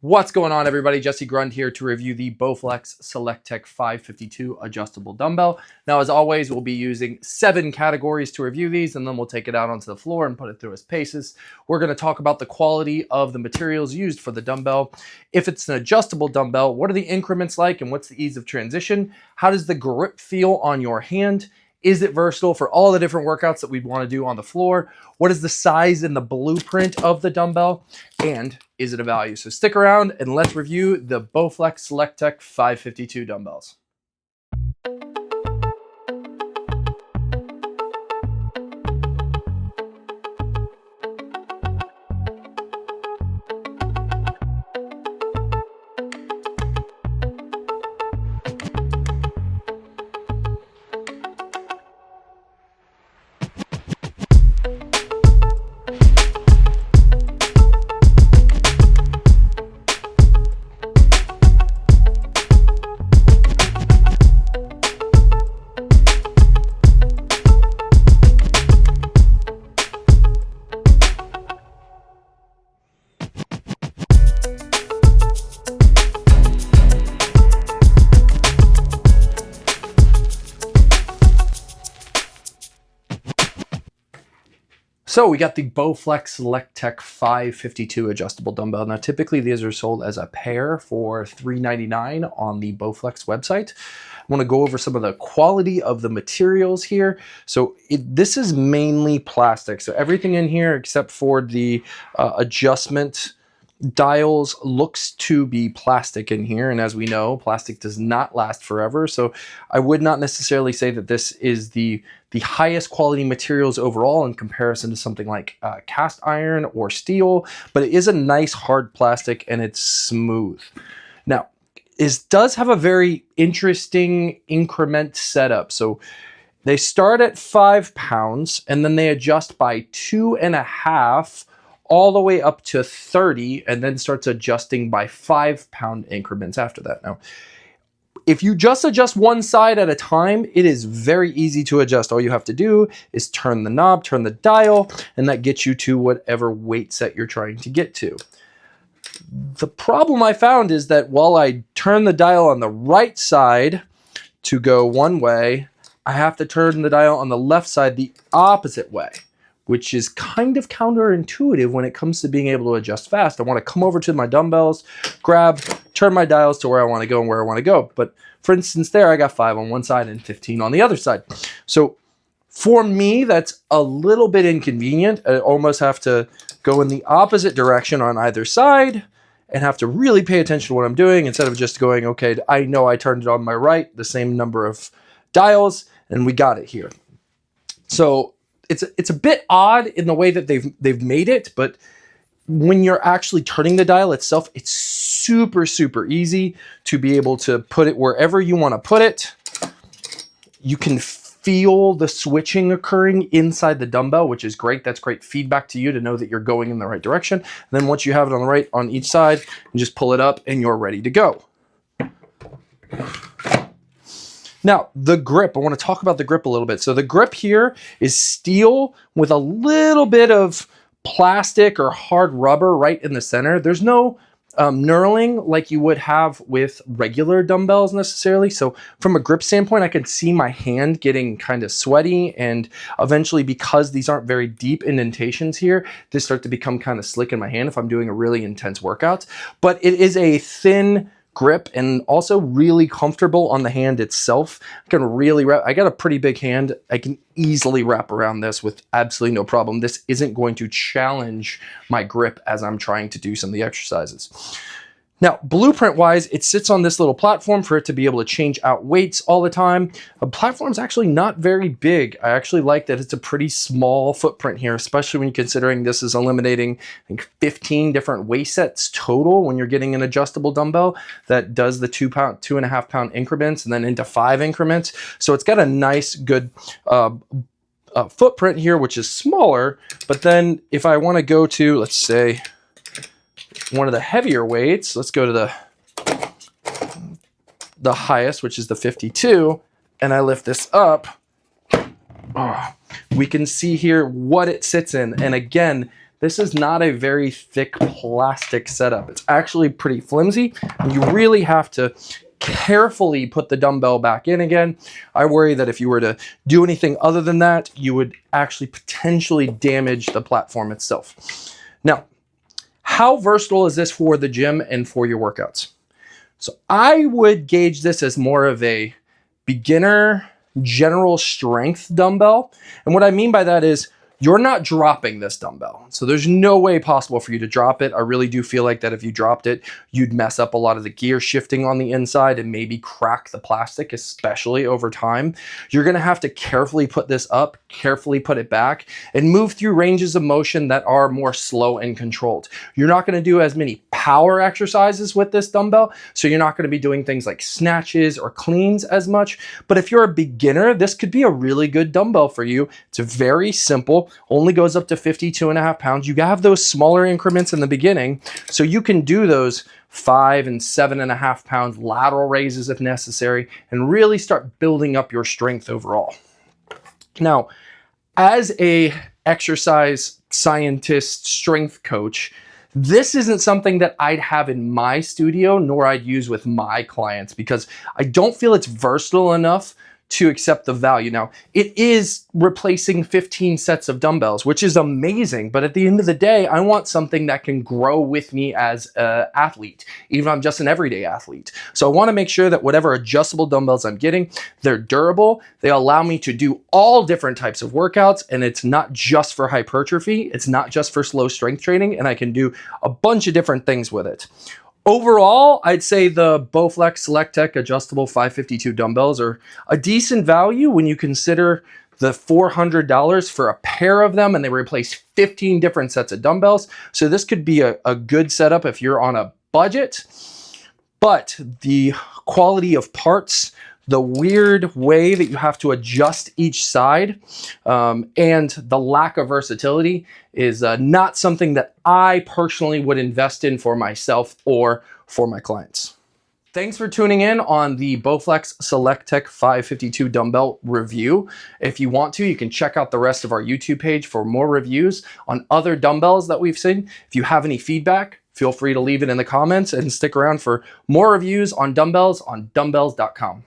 What's going on, everybody? Jesse Grund here to review the Bowflex SelectTech 552 adjustable dumbbell. Now, as always, we'll be using 7 categories to review these, and then we'll take it out onto the floor and put it through its paces. We're going to talk about the quality of the materials used for the dumbbell. If it's an adjustable dumbbell, what are the increments like and what's the ease of transition? How does the grip feel on your hand? Is it versatile for all the different workouts that we want to do on the floor? What is the size and the blueprint of the dumbbell? And is it a value? So stick around and let's review the Bowflex SelectTech 552 dumbbells. So we got the Bowflex SelectTech 552 adjustable dumbbell. Now, typically these are sold as a pair for $399 on the Bowflex website. I want to go over some of the quality of the materials here. So this is mainly plastic. So everything in here except for the adjustment dials looks to be plastic in here, and as we know, plastic does not last forever. So I would not necessarily say that this is the highest quality materials overall in comparison to something like cast iron or steel, but it is a nice hard plastic and it's smooth. Now, it does have a very interesting increment setup. So they start at 5 pounds and then they adjust by 2.5 all the way up to 30, and then starts adjusting by 5 pound increments after that. Now, if you just adjust one side at a time, it is very easy to adjust. All you have to do is turn the knob, turn the dial, and that gets you to whatever weight set you're trying to get to. The problem I found is that while I turn the dial on the right side to go one way, I have to turn the dial on the left side the opposite way, which is kind of counterintuitive when it comes to being able to adjust fast. I want to come over to my dumbbells, grab, turn my dials to where I want to go and where I want to go. But for instance, there I got 5 on one side and 15 on the other side. So for me, that's a little bit inconvenient. I almost have to go in the opposite direction on either side and have to really pay attention to what I'm doing instead of just going, okay, I know I turned it on my right, the same number of dials, and we got it here. So it's a bit odd in the way that they've made it, but when you're actually turning the dial itself, it's super, super easy to be able to put it wherever you want to put it. You can feel the switching occurring inside the dumbbell, which is great. That's great feedback to you to know that you're going in the right direction. And then once you have it on the right on each side, you just pull it up and you're ready to go. Now, the grip, I want to talk about the grip a little bit. So the grip here is steel with a little bit of plastic or hard rubber right in the center. There's no knurling like you would have with regular dumbbells necessarily. So from a grip standpoint, I can see my hand getting kind of sweaty, and eventually, because these aren't very deep indentations here, they start to become kind of slick in my hand if I'm doing a really intense workout. But it is a thin grip and also really comfortable on the hand itself. I can really wrap, I got a pretty big hand. I can easily wrap around this with absolutely no problem. This isn't going to challenge my grip as I'm trying to do some of the exercises. Now, blueprint wise, it sits on this little platform for it to be able to change out weights all the time. The platform's actually not very big. I actually like that it's a pretty small footprint here, especially when you're considering this is eliminating, I think, 15 different weight sets total when you're getting an adjustable dumbbell that does the 2.5 pound increments and then into 5 increments. So it's got a nice, good footprint here, which is smaller. But then if I want to go to, let's say, one of the heavier weights, let's go to the highest, which is the 52, and I lift this up, we can see here what it sits in. And again, this is not a very thick plastic setup. It's actually pretty flimsy, and you really have to carefully put the dumbbell back in again. I worry that if you were to do anything other than that, you would actually potentially damage the platform itself. Now, how versatile is this for the gym and for your workouts? So I would gauge this as more of a beginner general strength dumbbell. And what I mean by that is you're not dropping this dumbbell. So there's no way possible for you to drop it. I really do feel like that if you dropped it, you'd mess up a lot of the gear shifting on the inside and maybe crack the plastic, especially over time. You're gonna have to carefully put this up, carefully put it back, and move through ranges of motion that are more slow and controlled. You're not gonna do as many power exercises with this dumbbell, so you're not gonna be doing things like snatches or cleans as much. But if you're a beginner, this could be a really good dumbbell for you. It's very simple. Only goes up to 52.5 pounds. You have those smaller increments in the beginning, so you can do those 5 and 7.5 pound lateral raises if necessary, and really start building up your strength overall. Now, as a exercise scientist, strength coach, this isn't something that I'd have in my studio, nor I'd use with my clients, because I don't feel it's versatile enough to accept the value. Now, it is replacing 15 sets of dumbbells, which is amazing, but at the end of the day, I want something that can grow with me as an athlete, even if I'm just an everyday athlete. So I wanna make sure that whatever adjustable dumbbells I'm getting, they're durable, they allow me to do all different types of workouts, and it's not just for hypertrophy, it's not just for slow strength training, and I can do a bunch of different things with it. Overall, I'd say the Bowflex SelectTech adjustable 552 dumbbells are a decent value when you consider the $400 for a pair of them, and they replace 15 different sets of dumbbells. So this could be a good setup if you're on a budget, but the quality of parts, the weird way that you have to adjust each side, and the lack of versatility is not something that I personally would invest in for myself or for my clients. Thanks for tuning in on the Bowflex SelectTech 552 dumbbell review. If you want to, you can check out the rest of our YouTube page for more reviews on other dumbbells that we've seen. If you have any feedback, feel free to leave it in the comments, and stick around for more reviews on dumbbells on dumbbells.com.